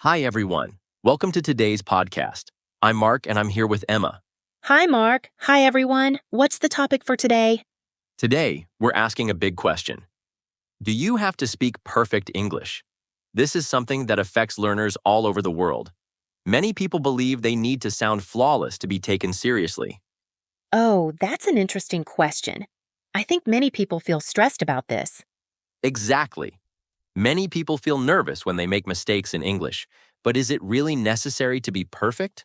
Hi, everyone. Welcome to today's podcast. I'm Mark and I'm here with Emma. Hi, Mark. Hi, everyone. What's the topic for today? Today, we're asking a big question. Do you have to speak perfect English? This is something that affects learners all over the world. Many people believe they need to sound flawless to be taken seriously. Oh, that's an interesting question. I think many people feel stressed about this. Exactly. Many people feel nervous when they make mistakes in English, but is it really necessary to be perfect?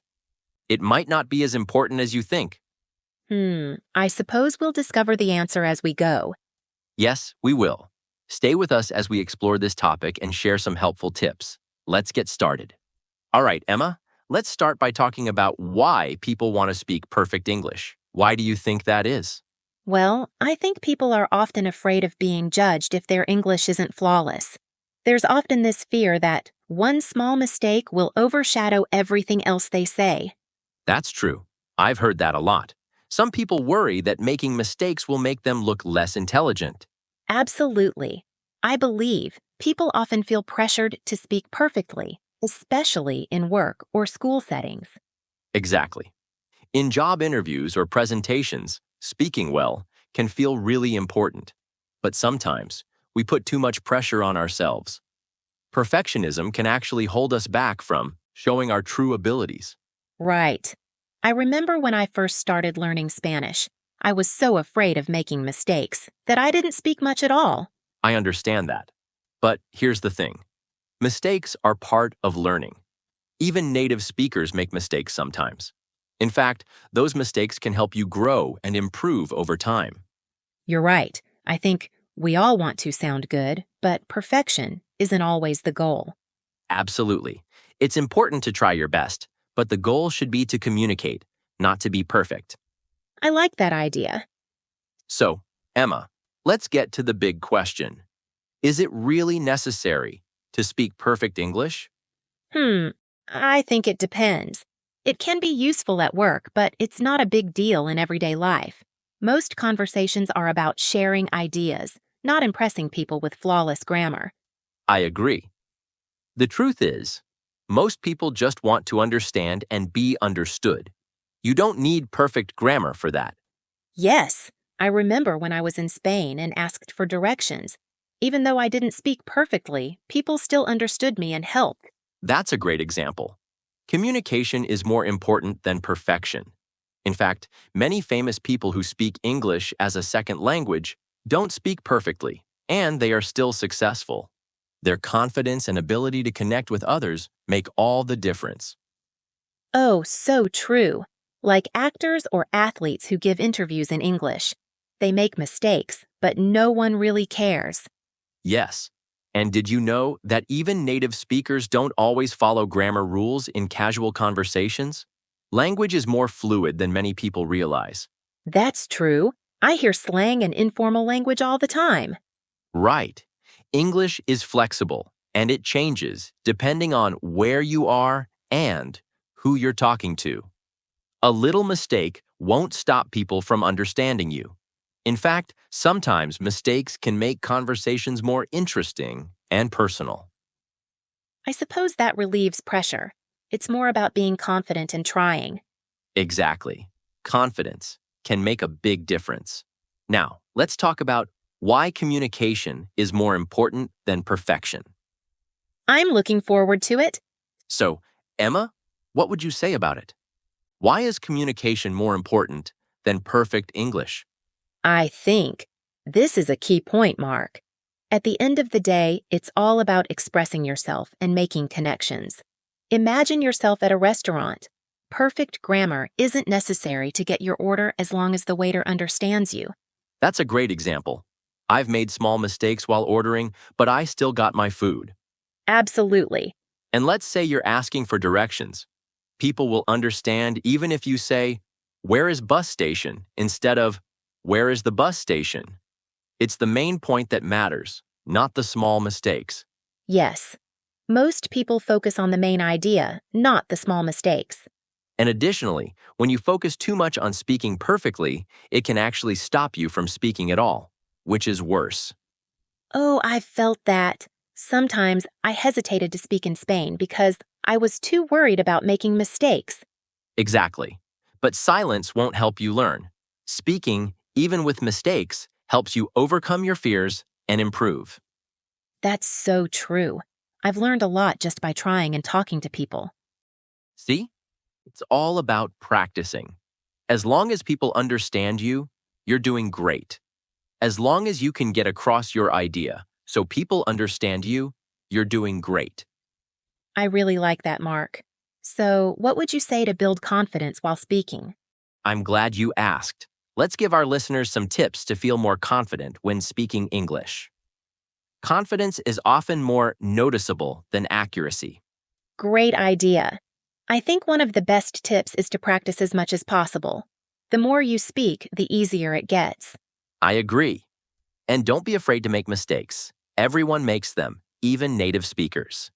It might not be as important as you think. I suppose we'll discover the answer as we go. Yes, we will. Stay with us as we explore this topic and share some helpful tips. Let's get started. All right, Emma, let's start by talking about why people want to speak perfect English. Why do you think that is? Well, I think people are often afraid of being judged if their English isn't flawless. There's often this fear that one small mistake will overshadow everything else they say. That's true. I've heard that a lot. Some people worry that making mistakes will make them look less intelligent. Absolutely. I believe people often feel pressured to speak perfectly, especially in work or school settings. Exactly. In job interviews or presentations, speaking well can feel really important. But sometimes, we put too much pressure on ourselves. Perfectionism can actually hold us back from showing our true abilities. Right. I remember when I first started learning Spanish, I was so afraid of making mistakes that I didn't speak much at all. I understand that. But here's the thing. Mistakes are part of learning. Even native speakers make mistakes sometimes. In fact, those mistakes can help you grow and improve over time. You're right. I think we all want to sound good, but perfection isn't always the goal. Absolutely. It's important to try your best, but the goal should be to communicate, not to be perfect. I like that idea. So, Emma, let's get to the big question. Is it really necessary to speak perfect English? Hmm, I think it depends. It can be useful at work, but it's not a big deal in everyday life. Most conversations are about sharing ideas, not impressing people with flawless grammar. I agree. The truth is, most people just want to understand and be understood. You don't need perfect grammar for that. Yes, I remember when I was in Spain and asked for directions. Even though I didn't speak perfectly, people still understood me and helped. That's a great example. Communication is more important than perfection. In fact, many famous people who speak English as a second language don't speak perfectly, and they are still successful. Their confidence and ability to connect with others make all the difference. Oh, so true. Like actors or athletes who give interviews in English. They make mistakes, but no one really cares. Yes. And did you know that even native speakers don't always follow grammar rules in casual conversations? Language is more fluid than many people realize. That's true. I hear slang and informal language all the time. Right. English is flexible, and it changes depending on where you are and who you're talking to. A little mistake won't stop people from understanding you. In fact, sometimes mistakes can make conversations more interesting and personal. I suppose that relieves pressure. It's more about being confident and trying. Exactly. Confidence can make a big difference. Now, let's talk about why communication is more important than perfection. I'm looking forward to it. So, Emma, what would you say about it? Why is communication more important than perfect English? I think. This is a key point, Mark. At the end of the day, it's all about expressing yourself and making connections. Imagine yourself at a restaurant. Perfect grammar isn't necessary to get your order as long as the waiter understands you. That's a great example. I've made small mistakes while ordering, but I still got my food. Absolutely. And let's say you're asking for directions. People will understand even if you say, "Where is bus station?" instead of, "Where is the bus station?" It's the main point that matters, not the small mistakes. Yes. Most people focus on the main idea, not the small mistakes. And additionally, when you focus too much on speaking perfectly, it can actually stop you from speaking at all, which is worse. Oh, I've felt that. Sometimes I hesitated to speak in Spain because I was too worried about making mistakes. Exactly. But silence won't help you learn. Speaking, even with mistakes, helps you overcome your fears and improve. That's so true. I've learned a lot just by trying and talking to people. See? It's all about practicing. As long as people understand you, you're doing great. As long as you can get across your idea so people understand you, you're doing great. I really like that, Mark. So, what would you say to build confidence while speaking? I'm glad you asked. Let's give our listeners some tips to feel more confident when speaking English. Confidence is often more noticeable than accuracy. Great idea. I think one of the best tips is to practice as much as possible. The more you speak, the easier it gets. I agree. And don't be afraid to make mistakes. Everyone makes them, even native speakers.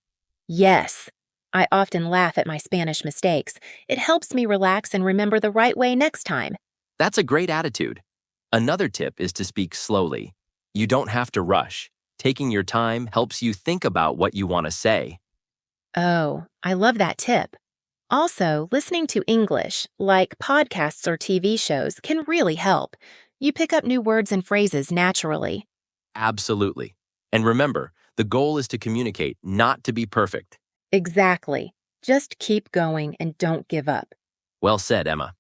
Yes. I often laugh at my Spanish mistakes. It helps me relax and remember the right way next time. That's a great attitude. Another tip is to speak slowly. You don't have to rush. Taking your time helps you think about what you want to say. Oh, I love that tip. Also, listening to English, like podcasts or TV shows, can really help. You pick up new words and phrases naturally. Absolutely. And remember, the goal is to communicate, not to be perfect. Exactly. Just keep going and don't give up. Well said, Emma.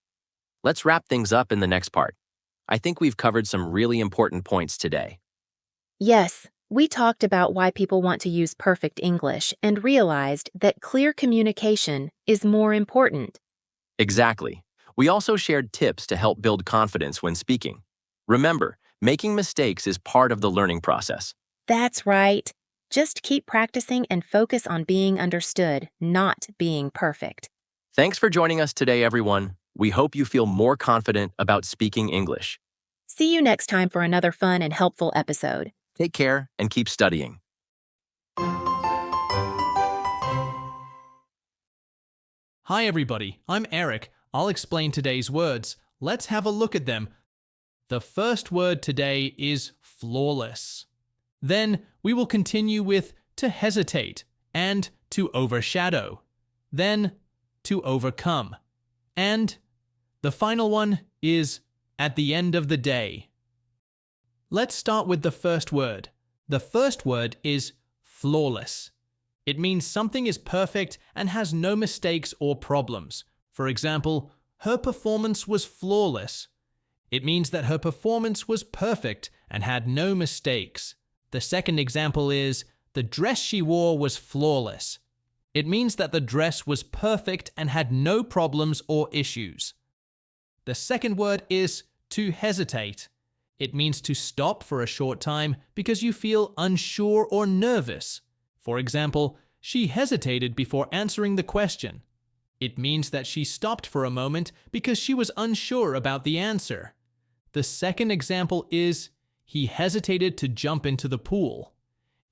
Let's wrap things up in the next part. I think we've covered some really important points today. Yes, we talked about why people want to use perfect English and realized that clear communication is more important. Exactly. We also shared tips to help build confidence when speaking. Remember, making mistakes is part of the learning process. That's right. Just keep practicing and focus on being understood, not being perfect. Thanks for joining us today, everyone. We hope you feel more confident about speaking English. See you next time for another fun and helpful episode. Take care and keep studying. Hi everybody, I'm Eric. I'll explain today's words. Let's have a look at them. The first word today is flawless. Then we will continue with to hesitate and to overshadow. Then to overcome. And the final one is at the end of the day. Let's start with the first word. The first word is flawless. It means something is perfect and has no mistakes or problems. For example, her performance was flawless. It means that her performance was perfect and had no mistakes. The second example is, the dress she wore was flawless. It means that the dress was perfect and had no problems or issues. The second word is to hesitate. It means to stop for a short time because you feel unsure or nervous. For example, she hesitated before answering the question. It means that she stopped for a moment because she was unsure about the answer. The second example is, he hesitated to jump into the pool.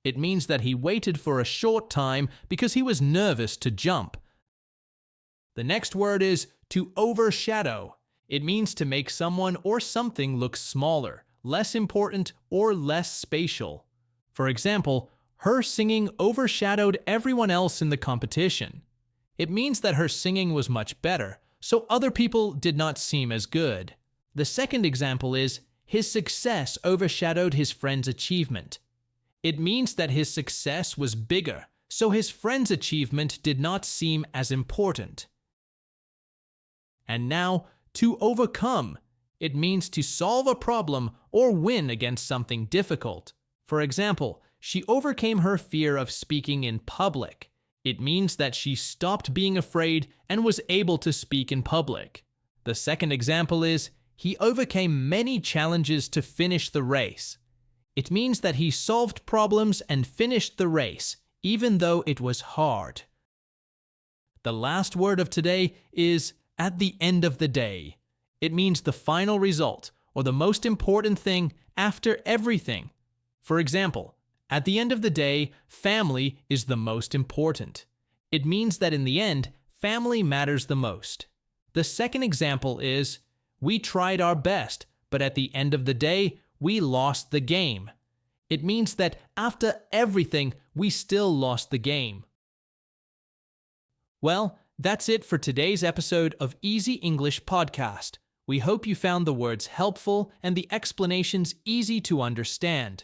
It means that he waited for a short time because he was nervous to jump. The next word is to overshadow. It means to make someone or something look smaller, less important, or less spatial. For example, her singing overshadowed everyone else in the competition. It means that her singing was much better, so other people did not seem as good. The second example is, his success overshadowed his friend's achievement. It means that his success was bigger, so his friend's achievement did not seem as important. And now, to overcome. It means to solve a problem or win against something difficult. For example, she overcame her fear of speaking in public. It means that she stopped being afraid and was able to speak in public. The second example is, he overcame many challenges to finish the race. It means that he solved problems and finished the race, even though it was hard. The last word of today is at the end of the day. It means the final result, or the most important thing after everything. For example, at the end of the day, family is the most important. It means that in the end, family matters the most. The second example is, we tried our best, but at the end of the day, we lost the game. It means that after everything, we still lost the game. Well, that's it for today's episode of Easy English Podcast. We hope you found the words helpful and the explanations easy to understand.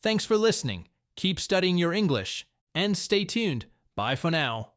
Thanks for listening. Keep studying your English and stay tuned. Bye for now.